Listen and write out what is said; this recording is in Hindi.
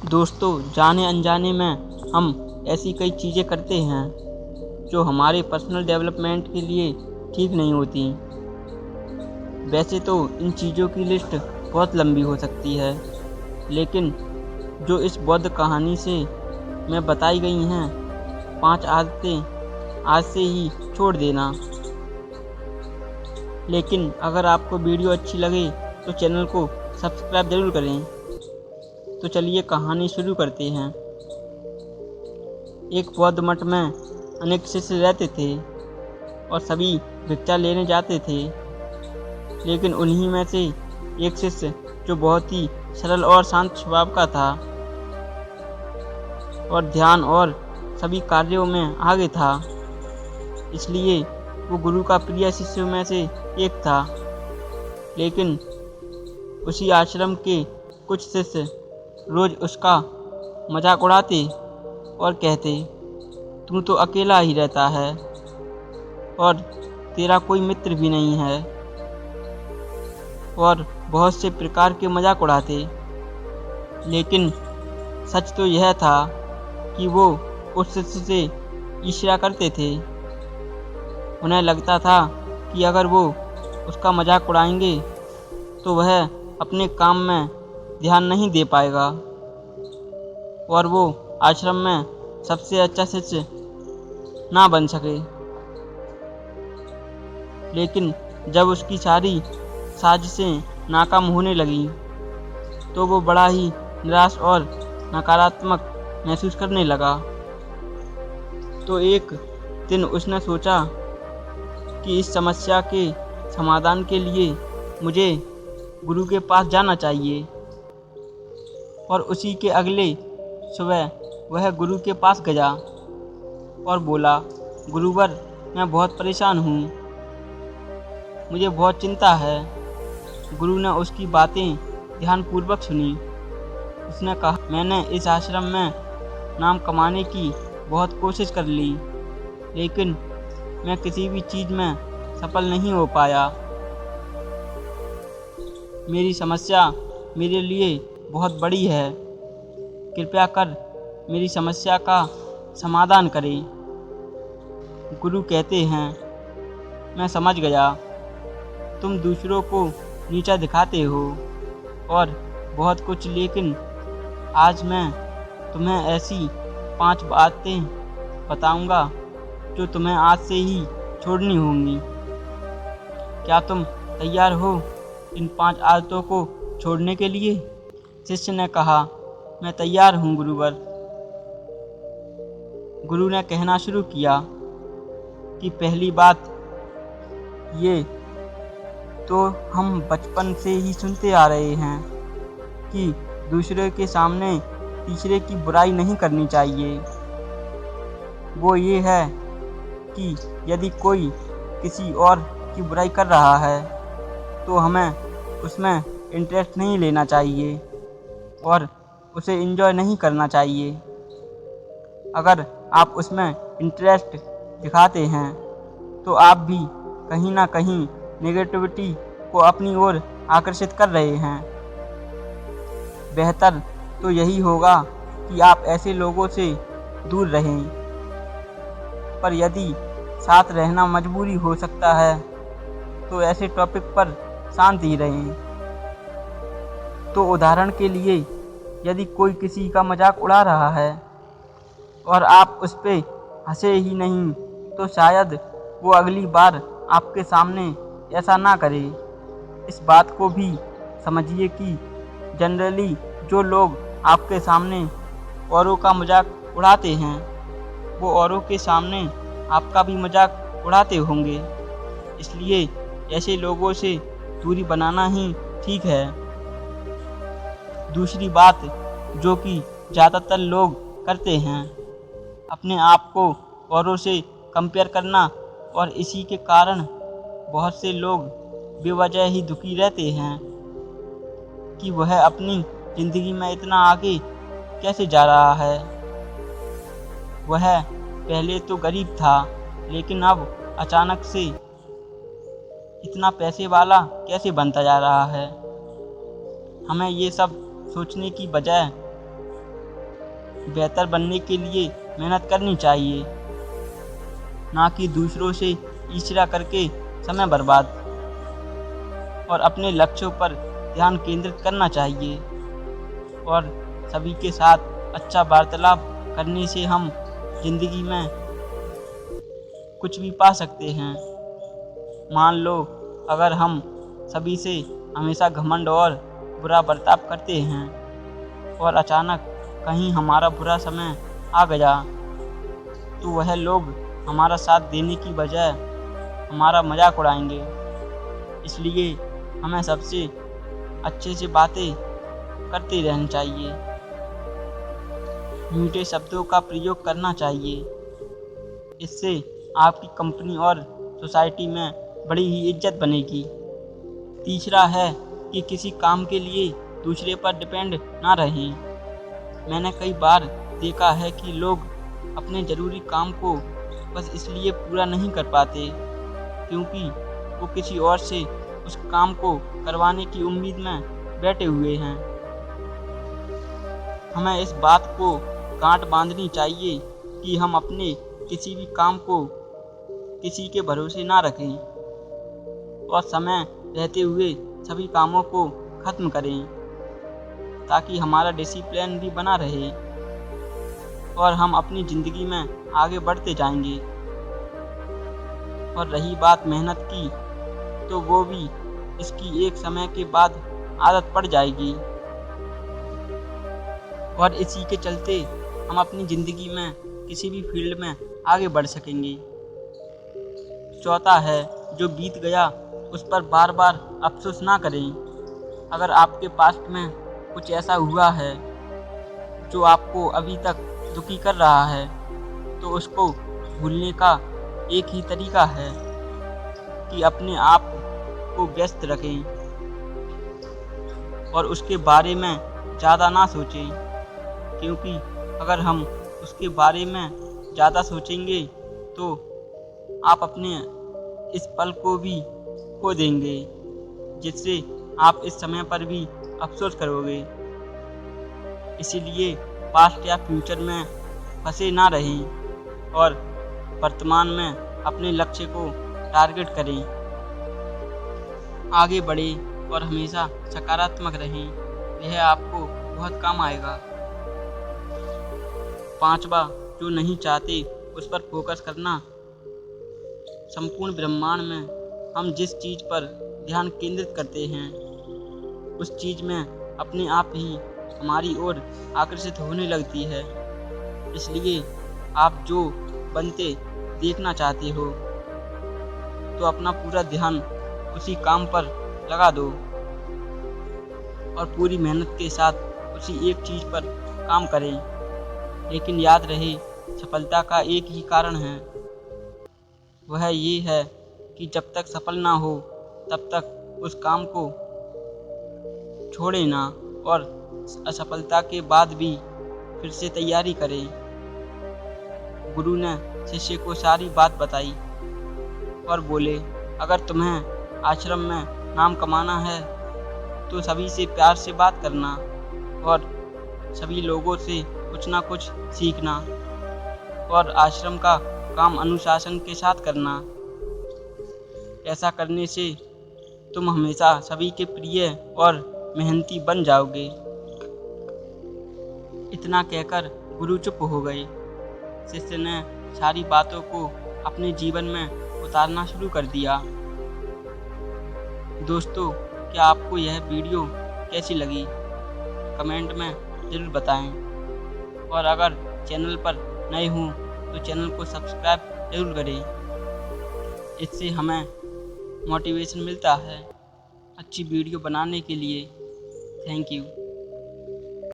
दोस्तों, जाने अनजाने में हम ऐसी कई चीज़ें करते हैं जो हमारे पर्सनल डेवलपमेंट के लिए ठीक नहीं होती। वैसे तो इन चीज़ों की लिस्ट बहुत लंबी हो सकती है, लेकिन जो इस बौद्ध कहानी से में बताई गई हैं 5 आदतें आज से ही छोड़ देना। लेकिन अगर आपको वीडियो अच्छी लगे तो चैनल को सब्सक्राइब ज़रूर करें। तो चलिए कहानी शुरू करते हैं। एक बौद्ध मठ में अनेक शिष्य रहते थे और सभी भिक्षा लेने जाते थे, लेकिन उन्हीं में से एक शिष्य जो बहुत ही सरल और शांत स्वभाव का था और ध्यान और सभी कार्यों में आगे था, इसलिए वो गुरु का प्रिय शिष्यों में से एक था। लेकिन उसी आश्रम के कुछ शिष्य रोज उसका मजाक उड़ाते और कहते, तू तो अकेला ही रहता है और तेरा कोई मित्र भी नहीं है, और बहुत से प्रकार के मजाक उड़ाते। लेकिन सच तो यह था कि वो उस शिष्य से ईर्ष्या करते थे। उन्हें लगता था कि अगर वो उसका मजाक उड़ाएंगे तो वह अपने काम में ध्यान नहीं दे पाएगा और वो आश्रम में सबसे अच्छा शिष्य ना बन सके। लेकिन जब उसकी सारी साजिशें नाकाम होने लगीं तो वो बड़ा ही निराश और नकारात्मक महसूस करने लगा। तो एक दिन उसने सोचा कि इस समस्या के समाधान के लिए मुझे गुरु के पास जाना चाहिए, और उसी के अगले सुबह वह गुरु के पास गया और बोला, गुरुवर, मैं बहुत परेशान हूँ, मुझे बहुत चिंता है। गुरु ने उसकी बातें ध्यानपूर्वक सुनी। उसने कहा, मैंने इस आश्रम में नाम कमाने की बहुत कोशिश कर ली, लेकिन मैं किसी भी चीज़ में सफल नहीं हो पाया। मेरी समस्या मेरे लिए बहुत बड़ी है, कृपया कर मेरी समस्या का समाधान करें। गुरु कहते हैं, मैं समझ गया, तुम दूसरों को नीचा दिखाते हो और बहुत कुछ, लेकिन आज मैं तुम्हें ऐसी 5 बातें बताऊंगा जो तुम्हें आज से ही छोड़नी होंगी। क्या तुम तैयार हो इन 5 आदतों को छोड़ने के लिए? शिष्य ने कहा, मैं तैयार हूँ गुरुवर। गुरु ने कहना शुरू किया कि पहली बात ये तो हम बचपन से ही सुनते आ रहे हैं कि दूसरे के सामने तीसरे की बुराई नहीं करनी चाहिए। वो ये है कि यदि कोई किसी और की बुराई कर रहा है तो हमें उसमें इंटरेस्ट नहीं लेना चाहिए और उसे एंजॉय नहीं करना चाहिए। अगर आप उसमें इंटरेस्ट दिखाते हैं तो आप भी कहीं ना कहीं नेगेटिविटी को अपनी ओर आकर्षित कर रहे हैं। बेहतर तो यही होगा कि आप ऐसे लोगों से दूर रहें, पर यदि साथ रहना मजबूरी हो सकता है तो ऐसे टॉपिक पर शांत ही रहें। तो उदाहरण के लिए, यदि कोई किसी का मजाक उड़ा रहा है और आप उस पे हंसे ही नहीं तो शायद वो अगली बार आपके सामने ऐसा ना करे। इस बात को भी समझिए कि जनरली जो लोग आपके सामने औरों का मजाक उड़ाते हैं वो औरों के सामने आपका भी मजाक उड़ाते होंगे, इसलिए ऐसे लोगों से दूरी बनाना ही ठीक है। दूसरी बात जो कि ज़्यादातर लोग करते हैं, अपने आप को औरों से कंपेयर करना, और इसी के कारण बहुत से लोग बेवजह ही दुखी रहते हैं कि वह अपनी ज़िंदगी में इतना आगे कैसे जा रहा है। वह पहले तो गरीब था, लेकिन अब अचानक से इतना पैसे वाला कैसे बनता जा रहा है। हमें ये सब सोचने की बजाय बेहतर बनने के लिए मेहनत करनी चाहिए, ना कि दूसरों से ईर्ष्या करके समय बर्बाद। और अपने लक्ष्यों पर ध्यान केंद्रित करना चाहिए। और सभी के साथ अच्छा वार्तालाप करने से हम जिंदगी में कुछ भी पा सकते हैं। मान लो, अगर हम सभी से हमेशा घमंड और बुरा बर्ताव करते हैं और अचानक कहीं हमारा बुरा समय आ गया, तो वह लोग हमारा साथ देने की बजाय हमारा मजाक उड़ाएंगे। इसलिए हमें सबसे अच्छे से बातें करते रहनी चाहिए, मीठे शब्दों का प्रयोग करना चाहिए। इससे आपकी कंपनी और सोसाइटी में बड़ी ही इज्जत बनेगी। तीसरा है कि किसी काम के लिए दूसरे पर डिपेंड ना रहें। मैंने कई बार देखा है कि लोग अपने ज़रूरी काम को बस इसलिए पूरा नहीं कर पाते क्योंकि वो किसी और से उस काम को करवाने की उम्मीद में बैठे हुए हैं। हमें इस बात को गांठ बांधनी चाहिए कि हम अपने किसी भी काम को किसी के भरोसे ना रखें और समय रहते हुए सभी कामों को खत्म करें, ताकि हमारा डिसिप्लिन भी बना रहे और हम अपनी ज़िंदगी में आगे बढ़ते जाएंगे। और रही बात मेहनत की, तो वो भी इसकी एक समय के बाद आदत पड़ जाएगी और इसी के चलते हम अपनी ज़िंदगी में किसी भी फील्ड में आगे बढ़ सकेंगे। चौथा है, जो बीत गया उस पर बार बार अफसोस ना करें। अगर आपके पास्ट में कुछ ऐसा हुआ है जो आपको अभी तक दुखी कर रहा है, तो उसको भूलने का एक ही तरीका है कि अपने आप को व्यस्त रखें और उसके बारे में ज़्यादा ना सोचें, क्योंकि अगर हम उसके बारे में ज़्यादा सोचेंगे तो आप अपने इस पल को भी खो देंगे, जिससे आप इस समय पर भी अफसोस करोगे। इसीलिए पास्ट या फ्यूचर में फंसे ना रहें और वर्तमान में अपने लक्ष्य को टारगेट करें। आगे बढ़ें और हमेशा सकारात्मक रहें, यह आपको बहुत काम आएगा। पांचवा, जो नहीं चाहते उस पर फोकस करना। संपूर्ण ब्रह्मांड में हम जिस चीज़ पर ध्यान केंद्रित करते हैं, उस चीज़ में अपने आप ही हमारी ओर आकर्षित होने लगती है। इसलिए आप जो बनते देखना चाहते हो, तो अपना पूरा ध्यान उसी काम पर लगा दो और पूरी मेहनत के साथ उसी एक चीज़ पर काम करें। लेकिन याद रहे, सफलता का एक ही कारण है, वह ये है कि जब तक सफल ना हो तब तक उस काम को छोड़े ना और असफलता के बाद भी फिर से तैयारी करें। गुरु ने शिष्य को सारी बात बताई और बोले, अगर तुम्हें आश्रम में नाम कमाना है तो सभी से प्यार से बात करना और सभी लोगों से कुछ ना कुछ सीखना और आश्रम का काम अनुशासन के साथ करना। ऐसा करने से तुम हमेशा सभी के प्रिय और मेहनती बन जाओगे। इतना कहकर गुरु चुप हो गए। शिष्य ने सारी बातों को अपने जीवन में उतारना शुरू कर दिया। दोस्तों, क्या आपको यह वीडियो कैसी लगी? कमेंट में ज़रूर बताएं और अगर चैनल पर नए हों तो चैनल को सब्सक्राइब जरूर करें। इससे हमें मोटिवेशन मिलता है अच्छी वीडियो बनाने के लिए। Thank you.